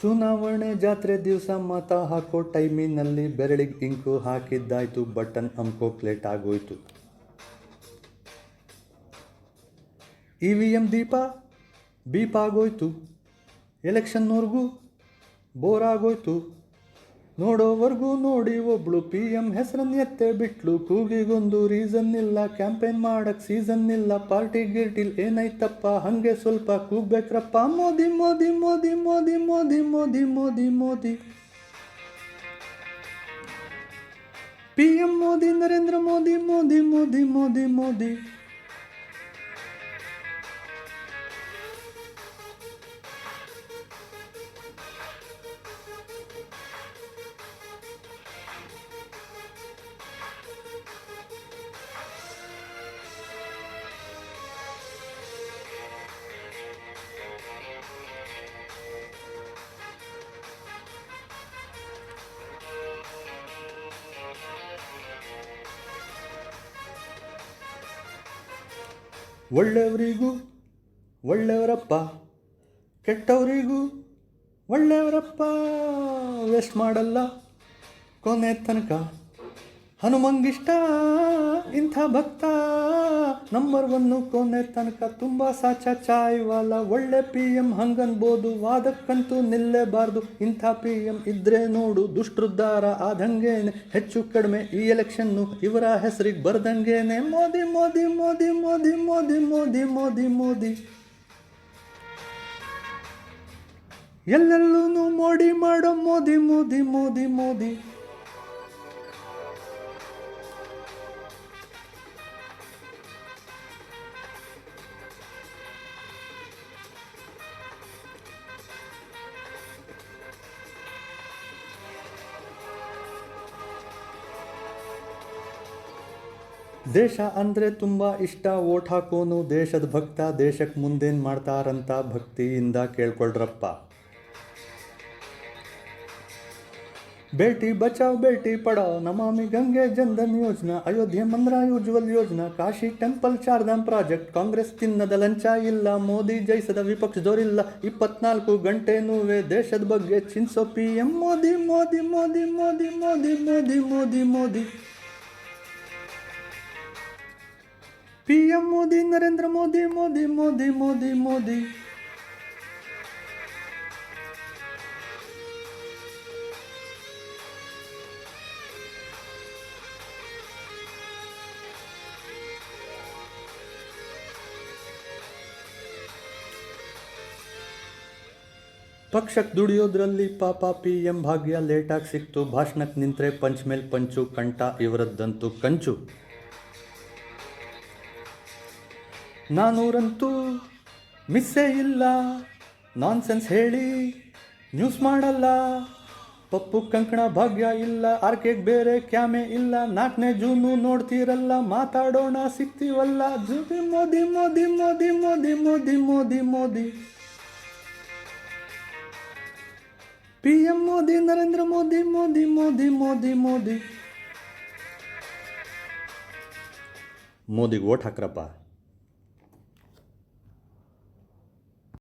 ಚುನಾವಣೆ ಜಾತ್ರೆ ದಿವಸ ಮತ ಹಾಕೋ ಟೈಮಿನಲ್ಲಿ ಬೆರಳಿಗೆ ಇಂಕು ಹಾಕಿದ್ದಾಯ್ತು, ಬಟನ್ ಅಮ್ಕೋಕ್ ಲೇಟ್ ಆಗೋಯ್ತು. EVM ದೀಪ ಬೀಪ್ ಆಗೋಯ್ತು. ಎಲೆಕ್ಷನ್ನವ್ರಿಗೂ ಬೋರ್ ಆಗೋಯ್ತು. ನೋಡೋವರೆಗೂ ನೋಡಿ ಒಬ್ಳು PM ಹೆಸರನ್ನ ಎತ್ತೆ ಬಿಟ್ಲು. ಕೂಗಿಗೊಂದು ರೀಸನ್ ಇಲ್ಲ, ಕ್ಯಾಂಪೇನ್ ಮಾಡಕ್ ಸೀಸನ್ ಇಲ್ಲ. ಪಾರ್ಟಿ ಗಿರ್ಟಿಲ್ ಏನೈತಪ್ಪ, ಹಂಗೆ ಸ್ವಲ್ಪ ಕೂಗ್ಬೇಕ್ರಪ್ಪ. ಮೋದಿ ಮೋದಿ ಮೋದಿ ಮೋದಿ ಮೋದಿ ಮೋದಿ ಮೋದಿ ಮೋದಿ. PM ಮೋದಿ, ನರೇಂದ್ರ ಮೋದಿ ಮೋದಿ ಮೋದಿ ಮೋದಿ ಮೋದಿ. ಒಳ್ಳೆಯವರಿಗೂ ಒಳ್ಳೆಯವರಪ್ಪ, ಕೆಟ್ಟವರಿಗೂ ಒಳ್ಳೆಯವರಪ್ಪ. ವೇಸ್ಟ್ ಮಾಡಲ್ಲ ಕೊನೆ ತನಕ, ಹನುಮಂಗಿಷ್ಟ ಇಂಥ ಭಕ್ತ. ನಂಬರ್ 1 ಕೊನೆ ತನಕ, ತುಂಬ ಸಾಚ ಚಾಯ್ವಾಲ. ಒಳ್ಳೆ PM ಹಂಗನ್ಬೋದು, ವಾದಕ್ಕಂತೂ ನಿಲ್ಲೇಬಾರ್ದು. ಇಂಥ PM ಇದ್ರೆ ನೋಡು ದುಷ್ಟ್ರುದ್ಧಾರ ಆದಂಗೇನೆ. ಹೆಚ್ಚು ಕಡಿಮೆ ಈ ಎಲೆಕ್ಷನ್ನು ಇವರ ಹೆಸರಿಗೆ ಬರ್ದಂಗೇನೆ. ಮೋದಿ ಮೋದಿ ಮೋದಿ ಮೋದಿ ಮೋದಿ ಮೋದಿ ಮೋದಿ ಮೋದಿ. ಎಲ್ಲೆಲ್ಲೂ ಮೋಡಿ ಮಾಡೋ ಮೋದಿ ಮೋದಿ ಮೋದಿ ಮೋದಿ. ದೇಶ ಅಂದರೆ ತುಂಬ ಇಷ್ಟ, ಓಟ್ ಹಾಕೋನು ದೇಶದ ಭಕ್ತ. ದೇಶಕ್ಕೆ ಮುಂದೇನು ಮಾಡ್ತಾರಂತ ಭಕ್ತಿಯಿಂದ ಕೇಳ್ಕೊಳ್ರಪ್ಪ. ಬೇಟಿ ಬಚಾವ್ ಬೇಟಿ ಪಡಾವ್, ನಮಾಮಿ ಗಂಗೆ ಜನ್ಧನ್ ಯೋಜನಾ, ಅಯೋಧ್ಯೆ ಮಂದ್ರ ಉಜ್ವಲ್ ಯೋಜನಾ, ಕಾಶಿ ಟೆಂಪಲ್ ಚಾರ್ಧಾಮ್ ಪ್ರಾಜೆಕ್ಟ್. ಕಾಂಗ್ರೆಸ್ ತಿನ್ನದ ಲಂಚ ಇಲ್ಲ, ಮೋದಿ ಜಯಿಸದ ವಿಪಕ್ಷದವರಿಲ್ಲ. 24 ಗಂಟೆನೂ ದೇಶದ ಬಗ್ಗೆ ಚಿನ್ಸೋ PM ಮೋದಿ ಮೋದಿ ಮೋದಿ ಮೋದಿ ಮೋದಿ ಮೋದಿ ಮೋದಿ ಮೋದಿ. PM ಮೋದಿ, ನರೇಂದ್ರ ಮೋದಿ ಮೋದಿ ಮೋದಿ ಮೋದಿ ಮೋದಿ. ಪಕ್ಷಕ್ಕೆ ದುಡಿಯೋದ್ರಲ್ಲಿ ಪಾಪ PM ಭಾಗ್ಯ ಲೇಟಾಗಿ ಸಿಕ್ತು. ಭಾಷಣಕ್ಕೆ ನಿಂತ್ರೆ ಪಂಚ್ ಮೇಲೆ ಪಂಚು, ಕಂಠ ಇವರದ್ದಂತೂ ಕಂಚು. 400 ಮಿಸ್ಸೇ ಇಲ್ಲ, ನಾನ್ಸೆನ್ಸ್ ಹೇಳಿ ನ್ಯೂಸ್ ಮಾಡಲ್ಲ. ಪಪ್ಪು ಕಂಕಣ ಭಾಗ್ಯ ಇಲ್ಲ, ಆರ್ಕೆಗೆ ಬೇರೆ ಕ್ಯಾಮೆ ಇಲ್ಲ. 4ನೇ ಜೂನು ನೋಡ್ತೀರಲ್ಲ, ಮಾತಾಡೋಣ ಸಿಗ್ತೀವಲ್ಲ. ಜುಬಿ ಮೋದಿ ಮೋದಿ ಮೋದಿ ಮೋದಿ ಮೋದಿ ಮೋದಿ ಮೋದಿ. PM ಮೋದಿ, ನರೇಂದ್ರ ಮೋದಿ ಮೋದಿ ಮೋದಿ ಮೋದಿ ಮೋದಿ. ಮೋದಿಗೆ ಓಟ್ ಹಾಕ್ರಪ್ಪ.